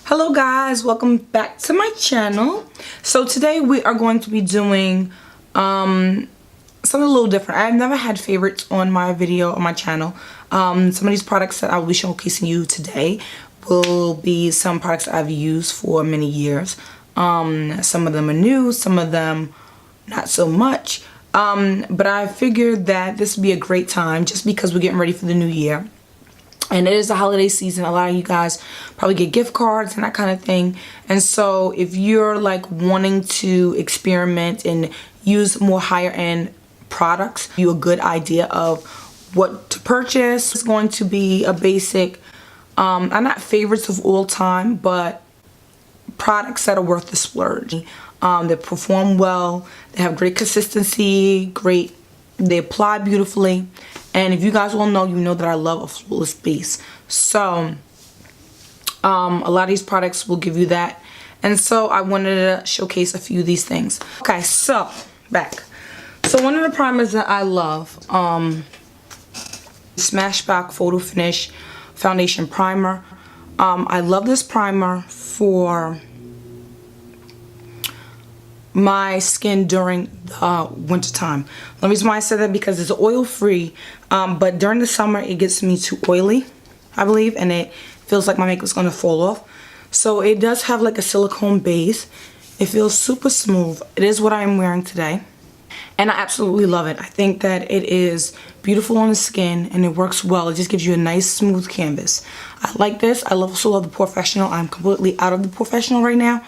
Hello guys, welcome back to my channel. So today we are going to be doing something a little different. I've never had favorites on my video on my channel. Some of these products that I will be showcasing you today will be some products that I've used for many years. Some of them are new, some of them not so much. But I figured that this would be a great time just because we're getting ready for the new year. And it is the holiday season. A lot of you guys probably get gift cards and that kind of thing. And so if you're like wanting to experiment and use more higher end products, you a good idea of what to purchase. It's going to be a basic, I'm not favorites of all time, but products that are worth the splurge. They perform well, they have great consistency, they apply beautifully. And if you guys all know, you know that I love a flawless base. So a lot of these products will give you that. And so I wanted to showcase a few of these things. Okay, so back. So one of the primers that I love, Smashback Photo Finish Foundation Primer. I love this primer for my skin during the winter time. The reason why I said that because it's oil free, but during the summer it gets me too oily, I believe, and it feels like my makeup's gonna fall off. So it does have like a silicone base. It feels super smooth. It is what I am wearing today, and I absolutely love it. I think that it is beautiful on the skin and it works well. It just gives you a nice smooth canvas. I like this. I also love the Professional. I'm completely out of the Professional right now,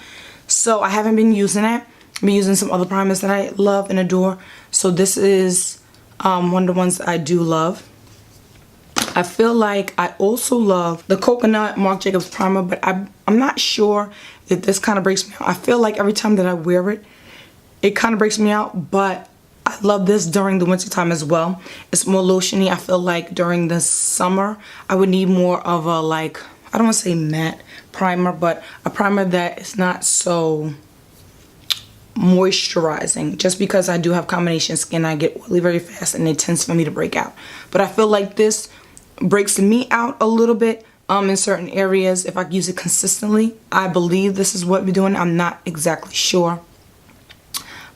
so I haven't been using it. I've been using some other primers that I love and adore. So this is one of the ones that I do love. I feel like I also love the Coconut Marc Jacobs primer, but I'm not sure if this kind of breaks me out. I feel like every time that I wear it, it kind of breaks me out, but I love this during the winter time as well. It's more lotiony. I feel like during the summer, I would need more of a, like, I don't want to say matte primer, but a primer that is not so moisturizing, just because I do have combination skin. I get oily very fast and it tends for me to break out, but I feel like this breaks me out a little bit in certain areas if I use it consistently. I believe this is what we're doing. I'm not exactly sure,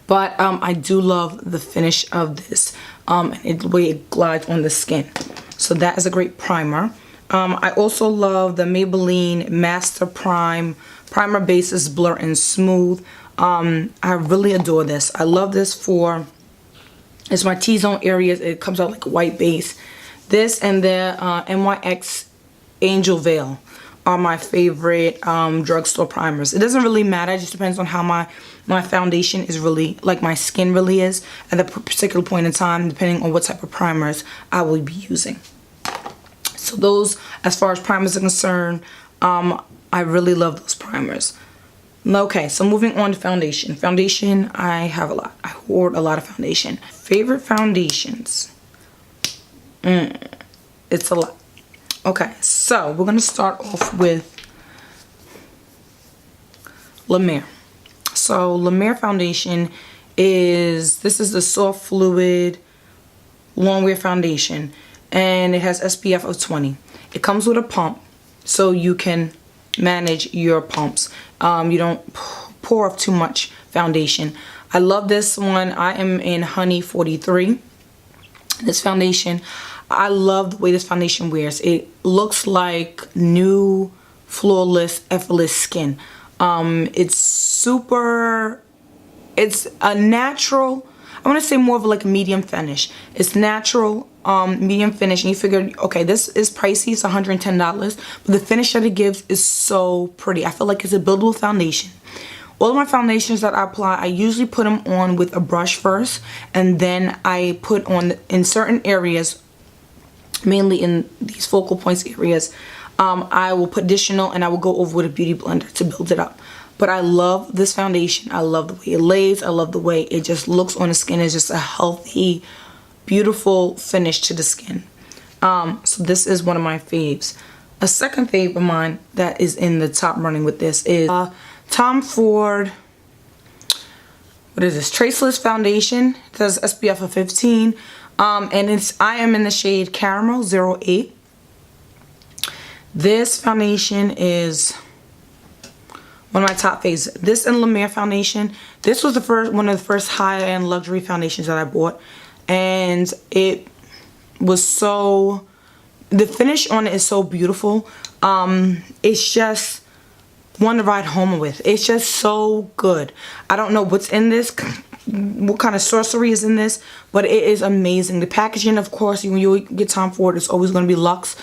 but I do love the finish of this and the way it glides on the skin. So that is a great primer. I also love the Maybelline Master Primer Bases Blur and Smooth. I really adore this. I love this for, it's my T-zone areas. It comes out like a white base. This and the NYX Angel Veil are my favorite drugstore primers. It doesn't really matter. It just depends on how my foundation is really, like my skin really is at a particular point in time, depending on what type of primers I will be using. So those, as far as primers are concerned, I really love those primers. Okay, so moving on to foundation. Foundation, I have a lot. I hoard a lot of foundation. Favorite foundations. It's a lot. Okay, so we're going to start off with La Mer. So La Mer foundation this is the soft fluid long wear foundation, and it has SPF of 20. It comes with a pump, so you can manage your pumps. You don't pour off too much foundation. I love this one. I am in Honey 43. This foundation, I love the way this foundation wears. It looks like new, flawless, effortless skin. It's a natural, I want to say more of like a medium finish. It's natural, medium finish, and you figure, okay, this is pricey, it's $110, but the finish that it gives is so pretty. I feel like it's a buildable foundation. All of my foundations that I apply, I usually put them on with a brush first, and then I put on in certain areas, mainly in these focal points areas, I will put additional, and I will go over with a beauty blender to build it up. But I love this foundation. I love the way it lays. I love the way it just looks on the skin. It's just a healthy, beautiful finish to the skin. So this is one of my faves. A second fave of mine that is in the top running with this is Tom Ford, what is this? Traceless foundation. It says SPF of 15. And I am in the shade Caramel 08. This foundation is one of my top faves. This and La Mer foundation. This was one of the first high-end luxury foundations that I bought, and it was so, the finish on it is so beautiful. It's just one to ride home with. It's just so good. I don't know what's in this, what kind of sorcery is in this, but it is amazing. The packaging, of course, when you get time for it, it's always going to be luxe.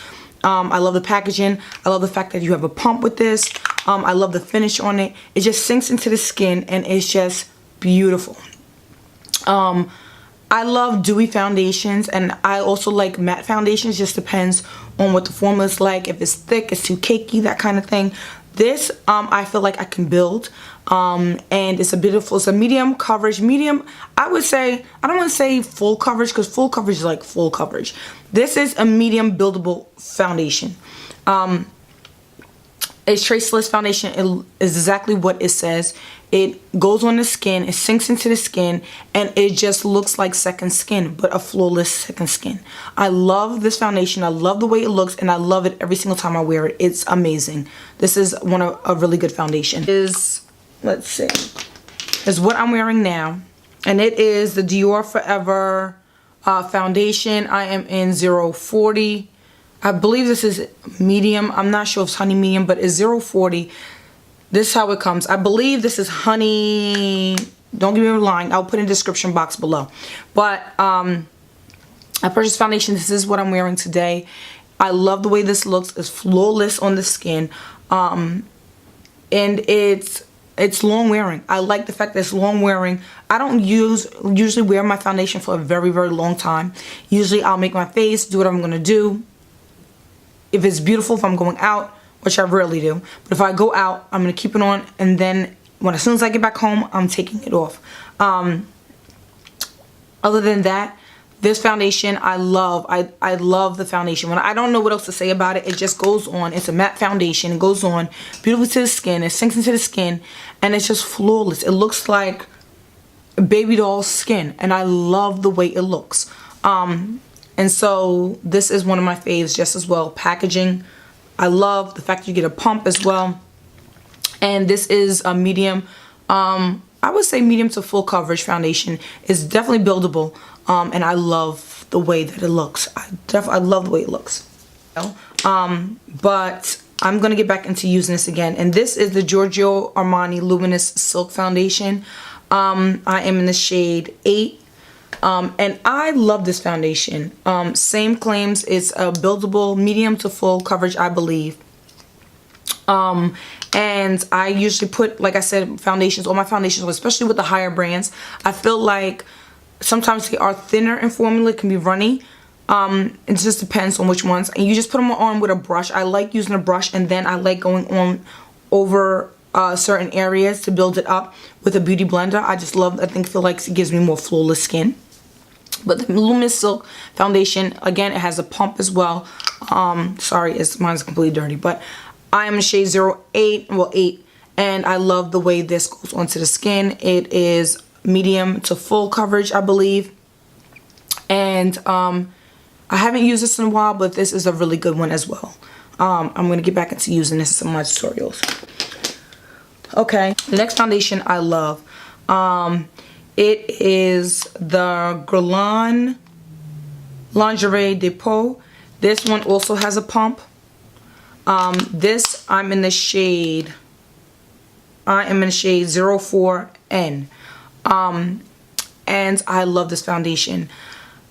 I love the packaging. I love the fact that you have a pump with this. I love the finish on it. It just sinks into the skin and it's just beautiful. I love dewy foundations, and I also like matte foundations. Just depends on what the formula is like. If it's thick, it's too cakey, that kind of thing. This, I feel like I can build. And it's a medium coverage. Medium, I would say, I don't want to say full coverage, because full coverage is like full coverage. This is a medium buildable foundation. It's traceless foundation. It is exactly what it says. It goes on the skin, it sinks into the skin, and it just looks like second skin, but a flawless second skin. I love this foundation. I love the way it looks, and I love it every single time I wear it. It's amazing. This is a really good foundation. Let's see, is what I'm wearing now, and it is the Dior Forever foundation. I am in 040. I believe this is medium. I'm not sure if it's honey medium, but it's 040. This is how it comes. I believe this is honey. Don't get me wrong. I'll put in the description box below. But I purchased foundation. This is what I'm wearing today. I love the way this looks. It's flawless on the skin. And it's long wearing. I like the fact that it's long wearing. I don't usually wear my foundation for a very, very long time. Usually I'll make my face, do what I'm going to do. If it's beautiful, if I'm going out, which I rarely do, but if I go out, I'm going to keep it on, and then as soon as I get back home, I'm taking it off. Other than that, this foundation, I love. I love the foundation. When I don't know what else to say about it, it just goes on. It's a matte foundation. It goes on beautifully to the skin. It sinks into the skin, and it's just flawless. It looks like a baby doll's skin, and I love the way it looks. And so this is one of my faves just as well. Packaging, I love the fact that you get a pump as well. And this is a medium, I would say medium to full coverage foundation. It's definitely buildable, and I love the way that it looks. I love the way it looks. But I'm going to get back into using this again. And this is the Giorgio Armani Luminous Silk Foundation. I am in the shade 8. And I love this foundation. Same claims. It's a buildable medium to full coverage, I believe. And I usually put, like I said, foundations, all my foundations, especially with the higher brands. I feel like sometimes they are thinner in formula, can be runny. It just depends on which ones. And you just put them on with a brush. I like using a brush, and then I like going on over certain areas to build it up with a beauty blender. I feel like it gives me more flawless skin. But the Luminous Silk Foundation, again, it has a pump as well. Sorry, mine's completely dirty, but I am in shade 08, well 8, and I love the way this goes onto the skin. It is medium to full coverage, I believe. And I haven't used this in a while, but this is a really good one as well. I'm going to get back into using this in some of my tutorials. Okay, the next foundation I love. It is the Guerlain Lingerie Depot. This one also has a pump. This, I'm in the shade 04N. And I love this foundation.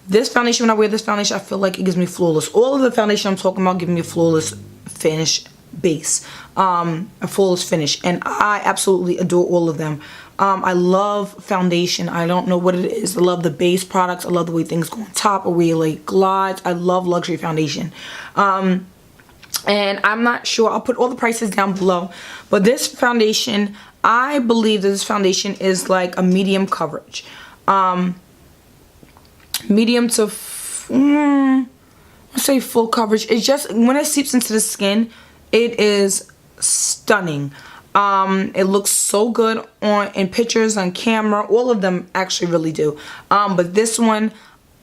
This foundation, when I wear this foundation, I feel like it gives me flawless. All of the foundation I'm talking about give me a flawless finish base. A flawless finish. And I absolutely adore all of them. I love foundation. I don't know what it is. I love the base products. I love the way things go on top, or where you like glides. I love luxury foundation. And I'm not sure. I'll put all the prices down below. But this foundation, I believe that this foundation is like a medium coverage. Medium to, let's say full coverage. It's just, when it seeps into the skin, it is stunning. It looks so good in pictures, on camera. All of them actually really do. But this one,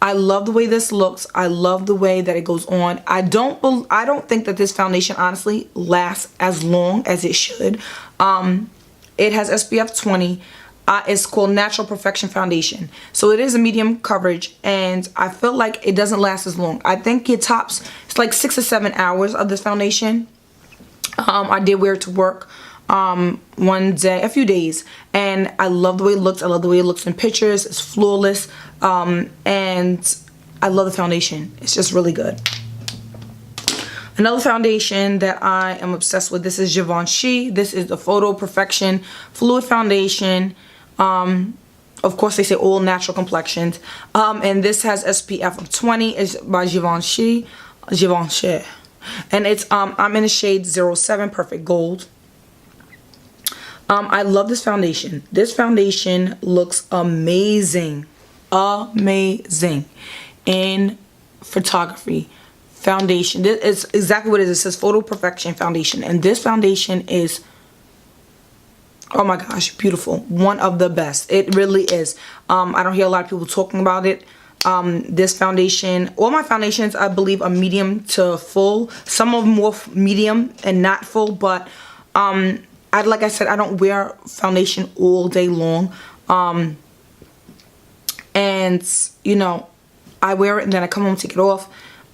I love the way this looks. I love the way that it goes on. I don't think that this foundation honestly lasts as long as it should. It has SPF 20. It's called Natural Perfection Foundation. So it is a medium coverage, and I feel like it doesn't last as long. I think it tops, it's like 6 or 7 hours of this foundation. I did wear it to work one day, a few days, and I love the way it looks. I love the way it looks in pictures. It's flawless, and I love the foundation. It's just really good. Another foundation that I am obsessed with, this is Givenchy. This is the Photo Perfection Fluid Foundation. Of course, they say all natural complexions. And this has SPF of 20. It's by Givenchy. And it's I'm in the shade 07 Perfect Gold. I love this foundation. This foundation looks amazing. Amazing in photography. Foundation. This is exactly what it is. It says Photo Perfection Foundation, and this foundation is, oh my gosh, beautiful. One of the best. It really is. I don't hear a lot of people talking about it. This foundation, all my foundations I believe are medium to full. Some of them more medium and not full, but like I said, I don't wear foundation all day long. And you know, I wear it and then I come home, take it off.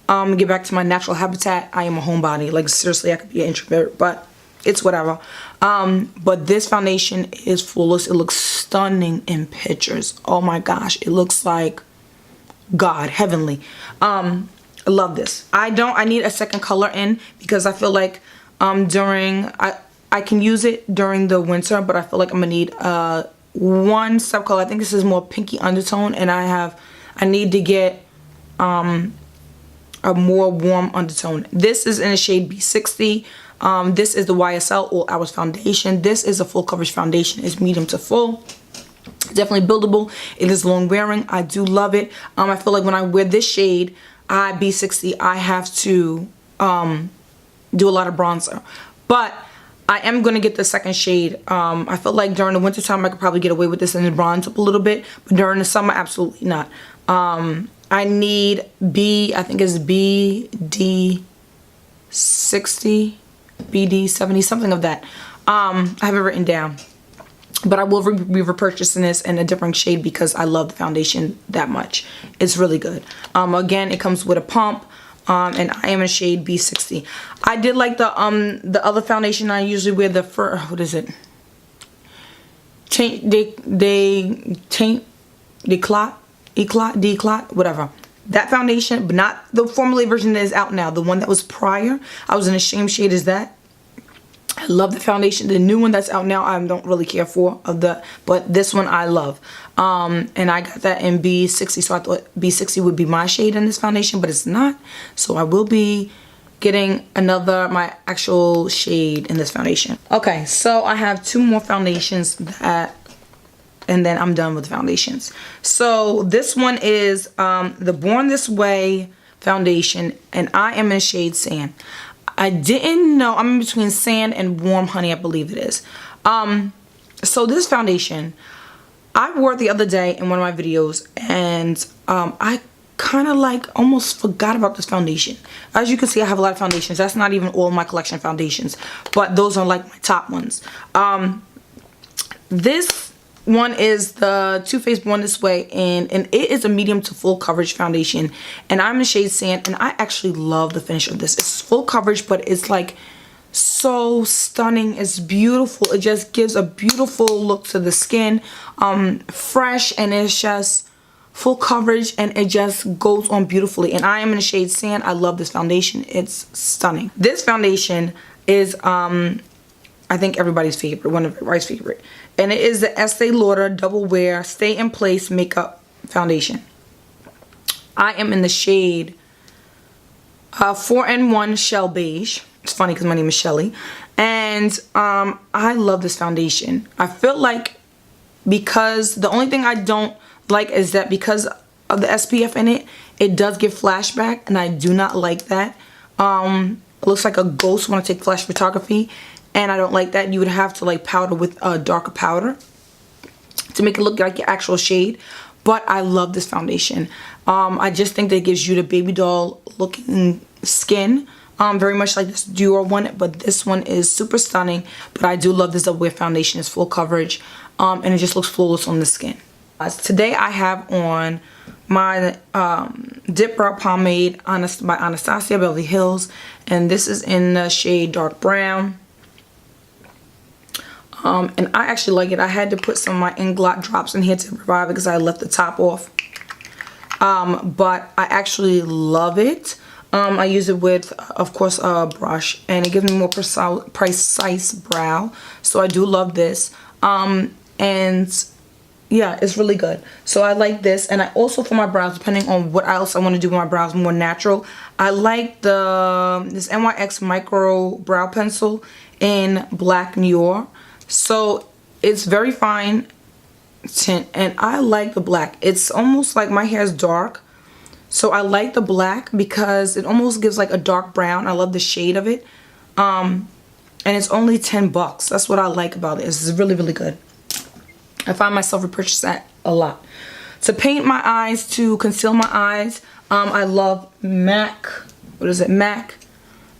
Get back to my natural habitat. I am a homebody. Like, seriously, I could be an introvert, but it's whatever. But this foundation is flawless. It looks stunning in pictures. Oh my gosh, it looks like God, heavenly. I love this. I need a second color in, because I feel like I can use it during the winter, but I feel like I'm gonna need one sub color. I think this is more pinky undertone, and I need to get a more warm undertone. This is in the shade B60. This is the YSL All Hours Foundation. This is a full coverage foundation. It's medium to full. Definitely buildable. It is long wearing. I do love it. I feel like when I wear this shade, B60, I have to do a lot of bronzer. But I am going to get the second shade. I feel like during the winter time I could probably get away with this and then bronze up a little bit. But during the summer, absolutely not. I need I think it's BD60, BD70, something of that. I have it written down. But I will be repurchasing this in a different shade because I love the foundation that much. It's really good. Again, it comes with a pump. And I am in shade B60. I did like the other foundation I usually wear, the what is it? Declot, whatever. That foundation, but not the formulated version that is out now. The one that was prior, I was in the same shade as that. I love the foundation. The new one that's out now, I don't really care for, but this one I love. And I got that in B60, so I thought B60 would be my shade in this foundation, but it's not. So I will be getting my actual shade in this foundation. Okay, so I have 2 more foundations and then I'm done with the foundations. So this one is the Born This Way foundation, and I am in shade Sand. I didn't know, I'm in between Sand and Warm Honey, I believe it is. So this foundation, I wore it the other day in one of my videos, and I kind of like almost forgot about this foundation. As you can see, I have a lot of foundations. That's not even all my collection foundations, but those are like my top ones. This one is the Too Faced Born This Way, and it is a medium to full coverage foundation, and I'm in shade Sand, and I actually love the finish of this. It's full coverage, but it's like so stunning. It's beautiful. It just gives a beautiful look to the skin, fresh, and it's just full coverage, and it just goes on beautifully. And I am in the shade Sand. I love this foundation. It's stunning. This foundation is I think everybody's favorite, one of everybody's favorite, and it is the Estee Lauder Double Wear Stay in Place Makeup Foundation. I am in the shade 4N1 Shell Beige. It's funny because my name is Shelly, and I love this foundation. I feel like, because the only thing I don't like is that because of the SPF in it, it does give flashback, and I do not like that. It looks like a ghost when I take flash photography, and I don't like that. You would have to like powder with a darker powder to make it look like your actual shade. But I love this foundation. I just think that it gives you the baby doll looking skin, very much like this Dior one, but this one is super stunning. But I do love this Double Wear foundation. It's full coverage, and it just looks flawless on the skin. Today I have on my Dip Brow Pomade by Anastasia Beverly Hills, and this is in the shade dark brown. And I actually like it. I had to put some of my Inglot drops in here to revive it because I left the top off. But I actually love it. I use it with, of course, a brush, and it gives me more precise brow. So I do love this. And yeah, it's really good. So I like this. And I also, for my brows, depending on what else I want to do with my brows more natural, I like this NYX Micro Brow Pencil in Black Noir. So it's very fine tint, and I like the black. It's almost like my hair is dark, so I like the black because it almost gives like a dark brown. I love the shade of it. And it's only $10. That's what I like about it. It's really, really good. I find myself repurchase that a lot. To paint my eyes, to conceal my eyes, I love MAC. What is it? MAC.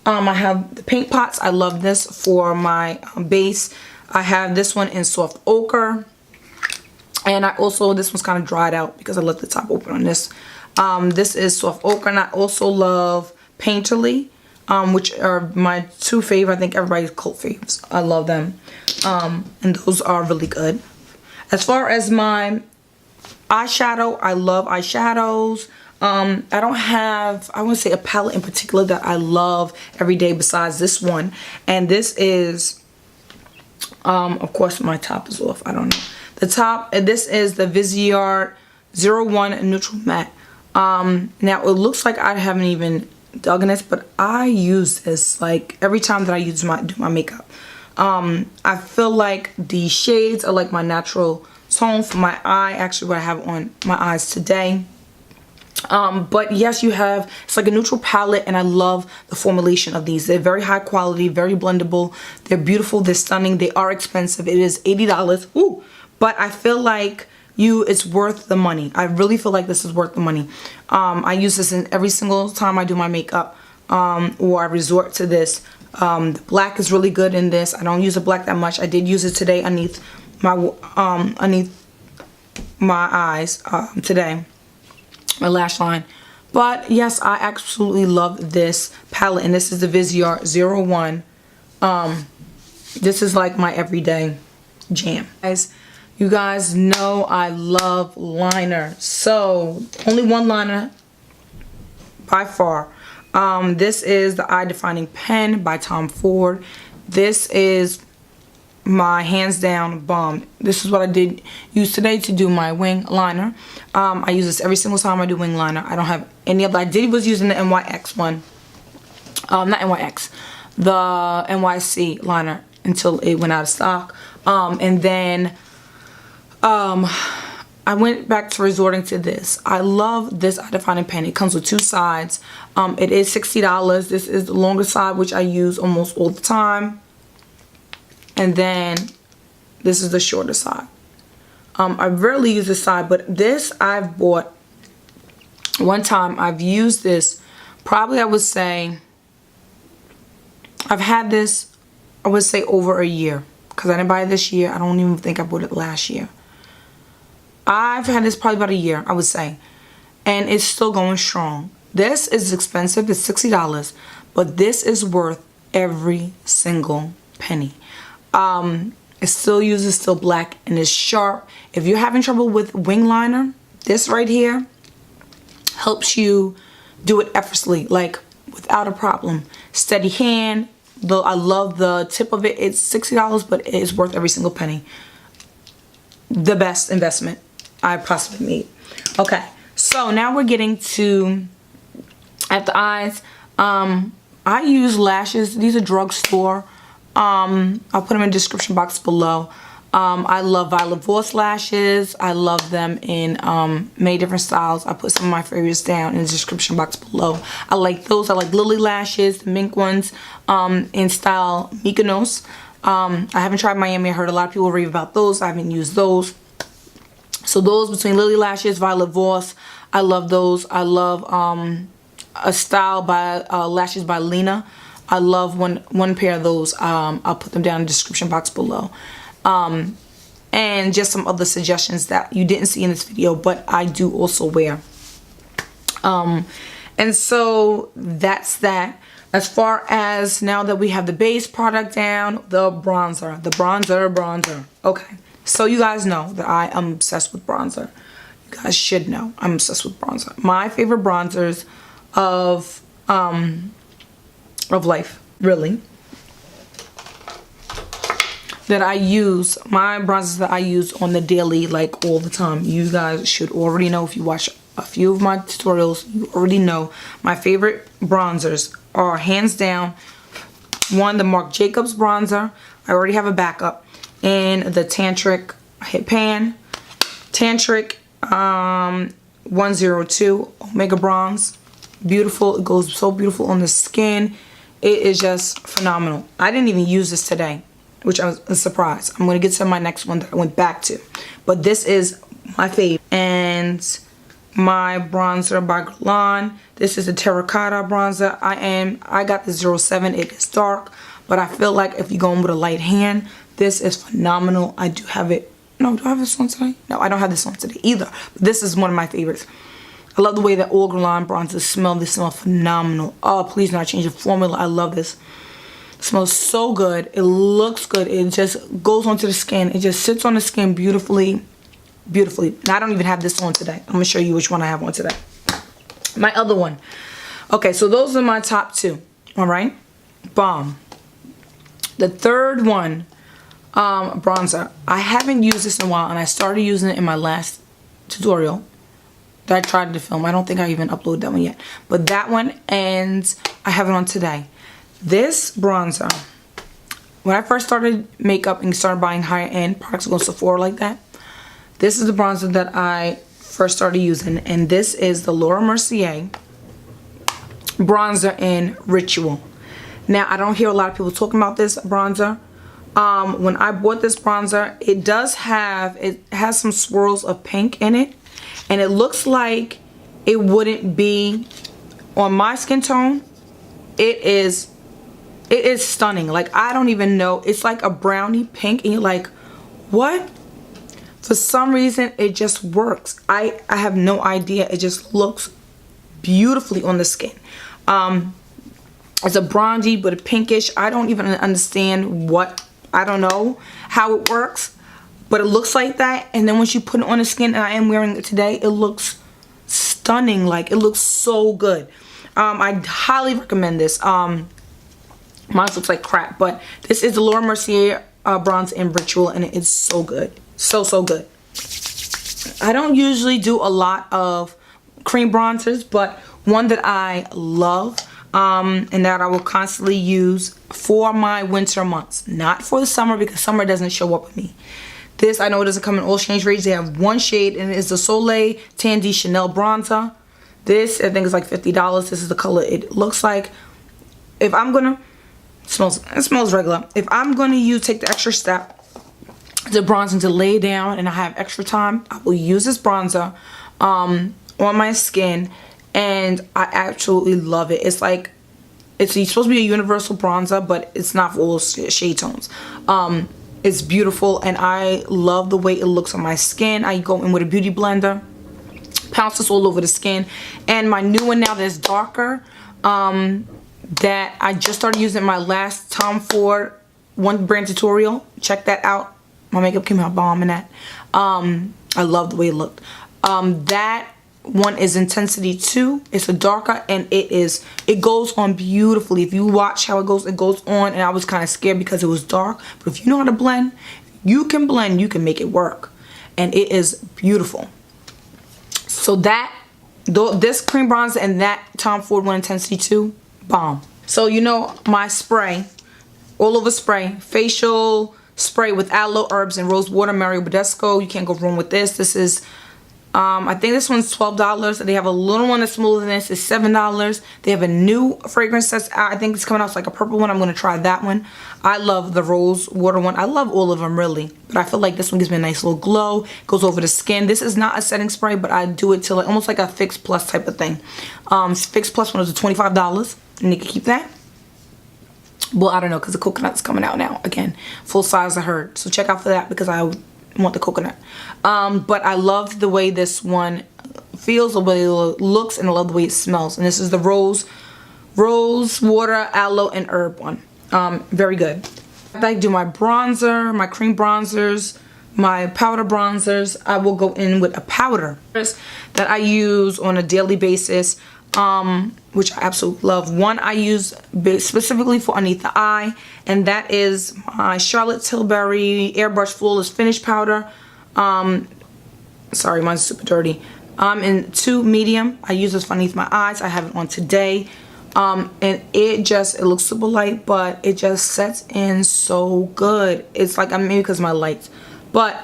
I have the paint pots. I love this for my base. I have this one in soft ochre, and I also, this one's kind of dried out because I left the top open on this. This is soft ochre, and I also love Painterly, which are my two favorite. I think everybody's cult faves. I love them, and those are really good. As far as my eyeshadow, I love eyeshadows. I don't have, I wouldn't say a palette in particular that I love every day besides this one, and this is of course my top is off, I don't know. The top, this is the Viseart 01 Neutral Matte. Now it looks like I haven't even dug in this, but I use this like every time that I do my makeup. I feel like the shades are like my natural tone for my eye, actually what I have on my eyes today. But yes, you have, it's like a neutral palette, and I love the formulation of these. They're very high quality, very blendable. They're beautiful, they're stunning, they are expensive. It is $80. Ooh, but I feel like it's worth the money. I really feel like this is worth the money. I use this in every single time I do my makeup, or I resort to this. The black is really good in this. I don't use the black that much. I did use it today underneath my eyes today. My lash line. But yes, I absolutely love this palette, and this is the Viseart 01. This is like my everyday jam. Guys, you guys know I love liner. So only one liner by far. This is the Eye Defining Pen by Tom Ford. This is my hands down bomb. This is what I did use today to do my wing liner. I use this every single time I do wing liner. I don't have any other. I was using the NYX one, not NYX, the NYC liner until it went out of stock, and then I went back to resorting to this. I love this Eye Defining Pen. It comes with two sides. It is $60. This is the longer side, which I use almost all the time. And then this is the shorter side. I rarely use this side, but this I've bought one time. I've used this probably, I would say, I've had this, I would say, over a year. Because I didn't buy it this year. I don't even think I bought it last year. I've had this probably about a year, I would say. And it's still going strong. This is expensive. It's $60. But this is worth every single penny. It still uses still black and is sharp. If you're having trouble with wing liner, this right here helps you do it effortlessly, like without a problem. Steady hand. I love the tip of it. It's $60, but it is worth every single penny. The best investment I possibly made. Okay, so now we're getting to at the eyes. I use lashes. These are drugstore. I'll put them in the description box below. I love Violet Voss lashes. I love them in many different styles. I put some of my favorites down in the description box below. I like those. I like Lily lashes, the mink ones, in style Mykonos. I haven't tried Miami. I heard a lot of people rave about those. I haven't used those. So those between Lily lashes, Violet Voss, I love those. I love a style by Lashes by Lena. I love one pair of those. I'll put them down in the description box below. And just some other suggestions that you didn't see in this video, but I do also wear. And so that's that. As far as now that we have the base product down, the bronzer. Okay, so you guys know that I am obsessed with bronzer. You guys should know I'm obsessed with bronzer. My favorite bronzers of life, really, that I use, my bronzers that I use on the daily, like all the time. You guys should already know, if you watch a few of my tutorials, you already know my favorite bronzers are hands down one, the Marc Jacobs bronzer. I already have a backup, and the Tantric Hit Pan, Tantric 102 Omega Bronze. Beautiful. It goes so beautiful on the skin. It is just phenomenal. I didn't even use this today, which I was surprised. I'm going to get to my next one that I went back to, but this is my favorite. And my bronzer by Guerlain. This is a terracotta bronzer. I got the 07. It is dark, but I feel like if you're going with a light hand, this is phenomenal. I do have it. No, do I have this on today? No, I don't have this on today either. But this is one of my favorites. I love the way that all Guerlain bronzers smell. They smell phenomenal. Oh, please do not change the formula. I love this. It smells so good. It looks good. It just goes onto the skin. It just sits on the skin beautifully. Beautifully. Now, I don't even have this on today. I'm going to show you which one I have on today. My other one. Okay, so those are my top two. Alright? Bomb. The third one, bronzer. I haven't used this in a while, and I started using it in my last tutorial that I tried to film. I don't think I even uploaded that one yet. But that one, and I have it on today. This bronzer, when I first started makeup and started buying higher end products, going to Sephora like that, this is the bronzer that I first started using, and this is the Laura Mercier bronzer in Ritual. Now, I don't hear a lot of people talking about this bronzer. When I bought this bronzer, it has some swirls of pink in it, and it looks like it wouldn't be on my skin tone. It is stunning. Like, I don't even know. It's like a brownie pink, and you're like, what? For some reason, it just works. I have no idea. It just looks beautifully on the skin. It's a bronzy but a pinkish. I don't even understand I don't know how it works, but it looks like that. And then once you put it on the skin, and I am wearing it today, it looks stunning. Like, it looks so good. I highly recommend this. Mine looks like crap, but this is the Laura Mercier bronze in Ritual, and it is so good. So good. I don't usually do a lot of cream bronzers, but one that I love and that I will constantly use for my winter months, not for the summer, because summer doesn't show up with me. This, I know it doesn't come in all shades. They have one shade, and it is the Soleil Tandy Chanel bronzer. This, I think, is like $50. This is the color it looks like. If I'm gonna, it smells regular. If I'm gonna take the extra step to bronze and to lay down, and I have extra time, I will use this bronzer on my skin, and I absolutely love it. It's like, it's supposed to be a universal bronzer, but it's not for all shade tones. It's beautiful, and I love the way it looks on my skin. I go in with a beauty blender, pounce this all over the skin. And my new one now that's darker, that I just started using my last Tom Ford one brand tutorial. Check that out. My makeup came out bomb in that. I love the way it looked. That one is Intensity 2. It's a darker, and it goes on beautifully. If you watch how it goes on, and I was kind of scared because it was dark. But if you know how to blend, you can make it work. And it is beautiful. So this cream bronzer and that Tom Ford one Intensity 2, bomb. So you know my spray, all over spray, facial spray with aloe, herbs, and rose water, Mario Badescu. You can't go wrong with this. This is I think this one's $12. They have a little one that's smaller than this. It's $7. They have a new fragrance that's out. I think it's coming out. It's like a purple one. I'm going to try that one. I love the rose water one. I love all of them really. But I feel like this one gives me a nice little glow. Goes over the skin. This is not a setting spray, but I do it to like almost like a Fix Plus type of thing. Fix Plus one was $25. And you can keep that. Well, I don't know because the coconut's coming out now. Again, full size I heard. So check out for that because I want the coconut. But I love the way this one feels, the way it looks, and I love the way it smells. And this is the rose water, aloe, and herb one. Very good. I do my bronzer, my cream bronzers, my powder bronzers. I will go in with a powder that I use on a daily basis, which I absolutely love. One I use specifically for underneath the eye, and that is my Charlotte Tilbury Airbrush Flawless Finish Powder. Sorry, mine's super dirty. In 2 medium. I use this for underneath my eyes. I have it on today. And it looks super light, but it just sets in so good. It's like, maybe because of my lights, but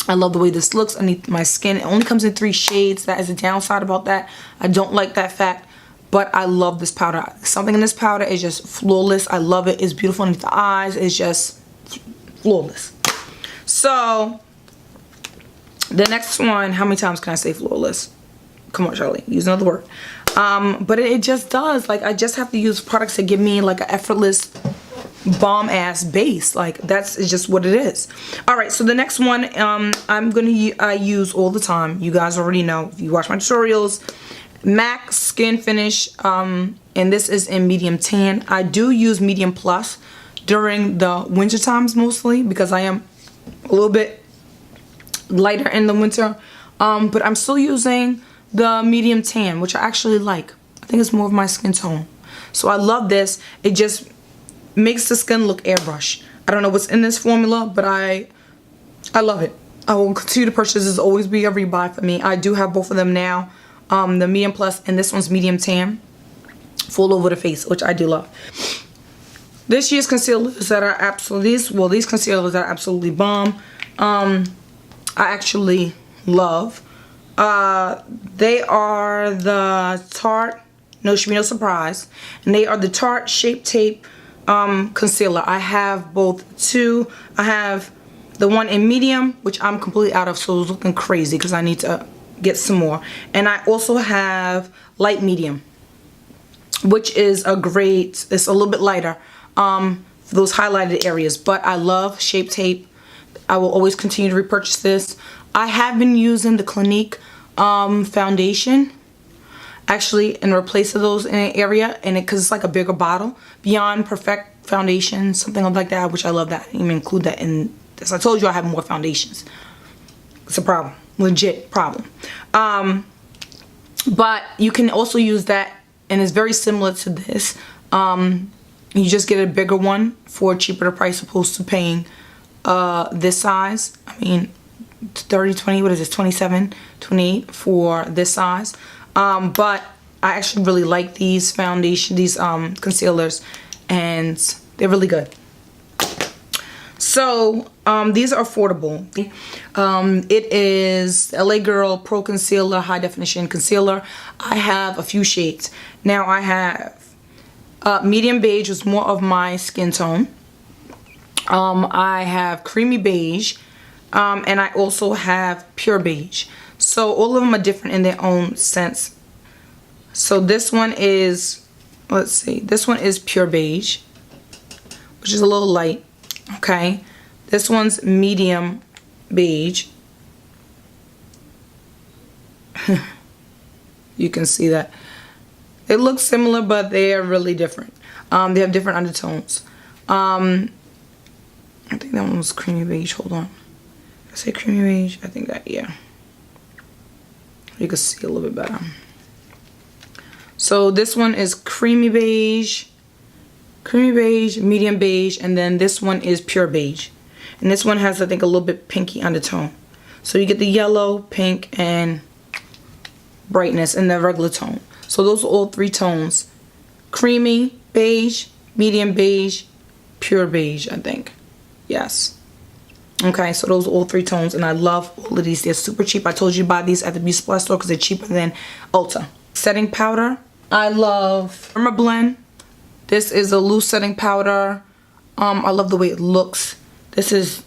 I love the way this looks underneath my skin. It only comes in 3 shades. That is a downside about that. I don't like that fact, but I love this powder. Something in this powder is just flawless. I love it. It's beautiful underneath the eyes. It's just flawless. So the next one, how many times can I say flawless? Come on, Charlie, use another word. But it just does. Like, I just have to use products that give me like an effortless bomb ass base. Like, that's just what it is. All right, so the next one I use all the time. You guys already know if you watch my tutorials. MAC Skin Finish, and this is in medium tan. I do use medium plus during the winter times mostly because I am a little bit lighter in the winter, but I'm still using the medium tan, which I actually like. I think it's more of my skin tone, so I love this. It just makes the skin look airbrush. I don't know what's in this formula, but I love it. I will continue to purchase. This will always be a rebuy for me. I do have both of them now, the medium plus and this one's medium tan, full over the face, which I do love. This year's concealers that are absolutely, these concealers are absolutely bomb. I actually love. They are the Tarte, no should be no surprise, and they are the Tarte Shape Tape concealer. I have both two. I have the one in medium, which I'm completely out of, so it's looking crazy because I need to get some more. And I also have light medium, which is a great, it's a little bit lighter for those highlighted areas. But I love Shape Tape. I will always continue to repurchase this. I have been using the Clinique foundation actually in replace of those in an area, and because it's like a bigger bottle. Beyond Perfect foundation, something like that, which I love that. I didn't even include that in this. I told you I have more foundations. It's a problem, legit problem. But you can also use that, and it's very similar to this. You just get a bigger one for a cheaper price opposed to paying this size. I mean, 30, 20, what is this, 27, 28 for this size. But I actually really like these concealers, and they're really good. So these are affordable. It is LA Girl Pro Concealer High Definition Concealer. I have a few shades. Now I have medium beige, is more of my skin tone. I have creamy beige, and I also have pure beige. So all of them are different in their own sense. So this one is, let's see, this one is pure beige, which is a little light. Okay, this one's medium beige. You can see that it looks similar, but they are really different. They have different undertones. I think that one was creamy beige. Hold on, did I say creamy beige? I think that, yeah. You can see a little bit better. So this one is creamy beige, medium beige, and then this one is pure beige. And this one has, I think, a little bit pinky undertone. So you get the yellow, pink, and brightness in the regular tone. So those are all 3 tones. Creamy beige, medium beige, pure beige, I think. Yes. Okay, so those are all 3 tones, and I love all of these. They're super cheap. I told you to buy these at the beauty supply store because they're cheaper than Ulta. Setting powder. I love Irma Blend. This is a loose setting powder. I love the way it looks. This is,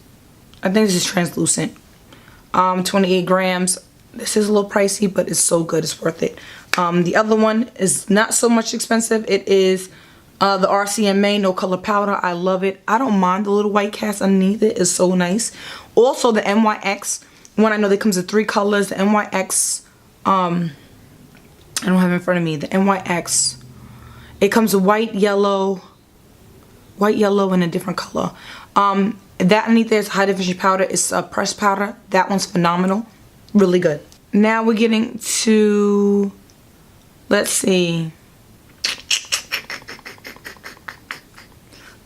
I think this is translucent. 28 grams. This is a little pricey, but it's so good. It's worth it. The other one is not so much expensive. It is the RCMA No Color Powder. I love it. I don't mind the little white cast underneath it. It's so nice. Also the NYX one. I know that comes in 3 colors. The NYX, I don't have it in front of me. The NYX, it comes with white, yellow, and a different color. That underneath there is high definition powder. It's a pressed powder. That one's phenomenal. Really good. Now we're getting to, let's see,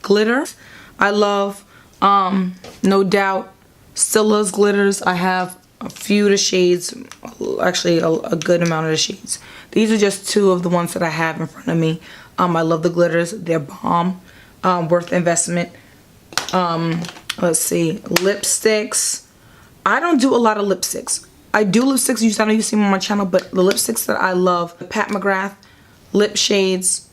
glitter. I love No Doubt Stilla's glitters. I have a few of the shades, actually a good amount of the shades. These are just 2 of the ones that I have in front of me. I love the glitters. They're bomb. Worth the investment. Let's see, lipsticks. I don't do a lot of lipsticks. I do lipsticks. I know you see them on my channel, but the lipsticks that I love, the Pat McGrath lip shades,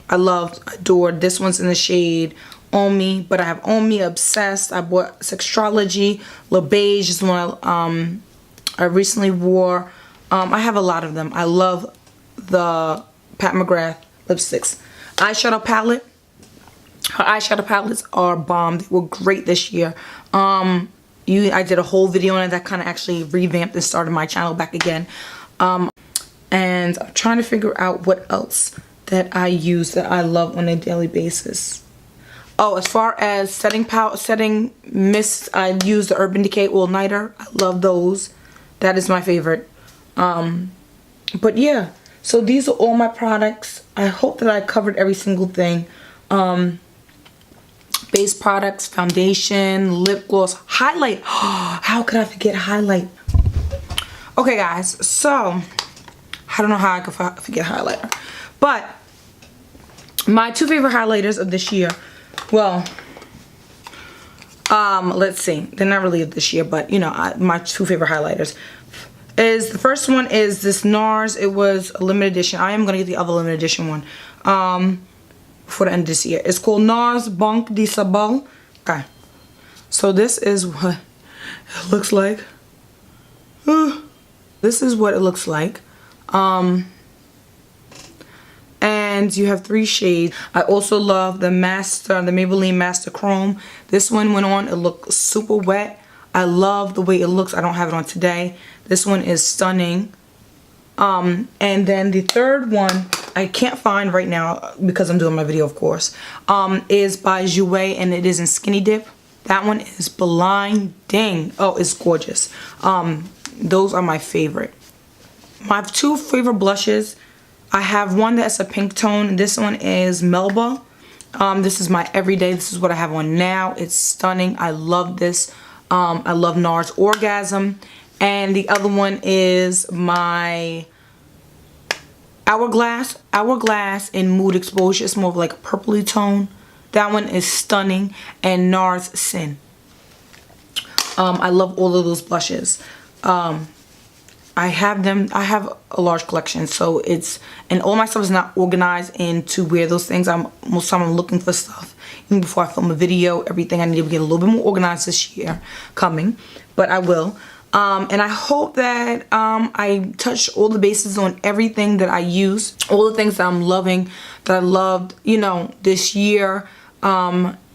I love, adored. This one's in the shade On Me, but I have On Me, Obsessed. I bought Sextrology, Le Beige is one I recently wore. I have a lot of them. I love the Pat McGrath lipsticks. Eyeshadow palette. Her eyeshadow palettes are bomb. They were great this year. I did a whole video on it that kind of actually revamped and started my channel back again. And I'm trying to figure out what else that I use that I love on a daily basis. Oh, as far as setting mist, I use the Urban Decay All Nighter. I love those. That is my favorite. But yeah, so these are all my products. I hope that I covered every single thing. Base products, foundation, lip gloss, highlight. How could I forget highlight? Okay guys, so I don't know how I could forget highlighter, but my 2 favorite highlighters of this year, well, let's see, they're not really of this year, but you know, my 2 favorite highlighters is, the first one is this NARS. It was a limited edition. I am gonna get the other limited edition one before the end of this year. It's called NARS Banque de Sable. Okay, so this is what it looks like. This is what it looks like. And you have 3 shades. I also love the Maybelline Master Chrome. This one went on, it looked super wet. I love the way it looks. I don't have it on today. This one is stunning. And then the third one I can't find right now because I'm doing my video, of course, is by Jouer, and it is in Skinny Dip. That one is blinding. Oh, it's gorgeous. Those are my favorite. My 2 favorite blushes, I have one that's a pink tone. This one is Melba. This is my everyday. This is what I have on now. It's stunning. I love this. I love NARS Orgasm. And the other one is my Hourglass in Mood Exposure. It's more of like a purpley tone. That one is stunning. And NARS Sin. I love all of those blushes. I have them. I have a large collection, so it's, and all my stuff is not organized into where those things. Most of the time I'm looking for stuff even before I film a video. Everything I need to get a little bit more organized this year coming, but I will. And I hope that I touched all the bases on everything that I use, all the things that I'm loving, that I loved, you know, this year.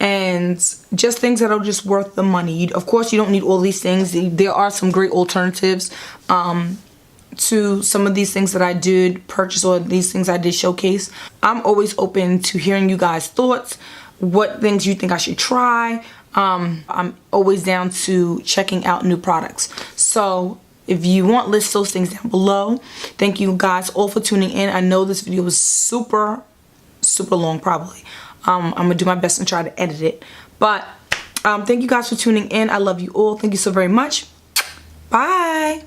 And just things that are just worth the money. Of course, you don't need all these things. There are some great alternatives to some of these things that I did purchase, or these things I did showcase. I'm always open to hearing you guys' thoughts, what things you think I should try. I'm always down to checking out new products. So if you want, list those things down below. Thank you guys all for tuning in. I know this video was super long, probably. I'm gonna do my best and try to edit it, but thank you guys for tuning in. I love you all. Thank you so very much. Bye.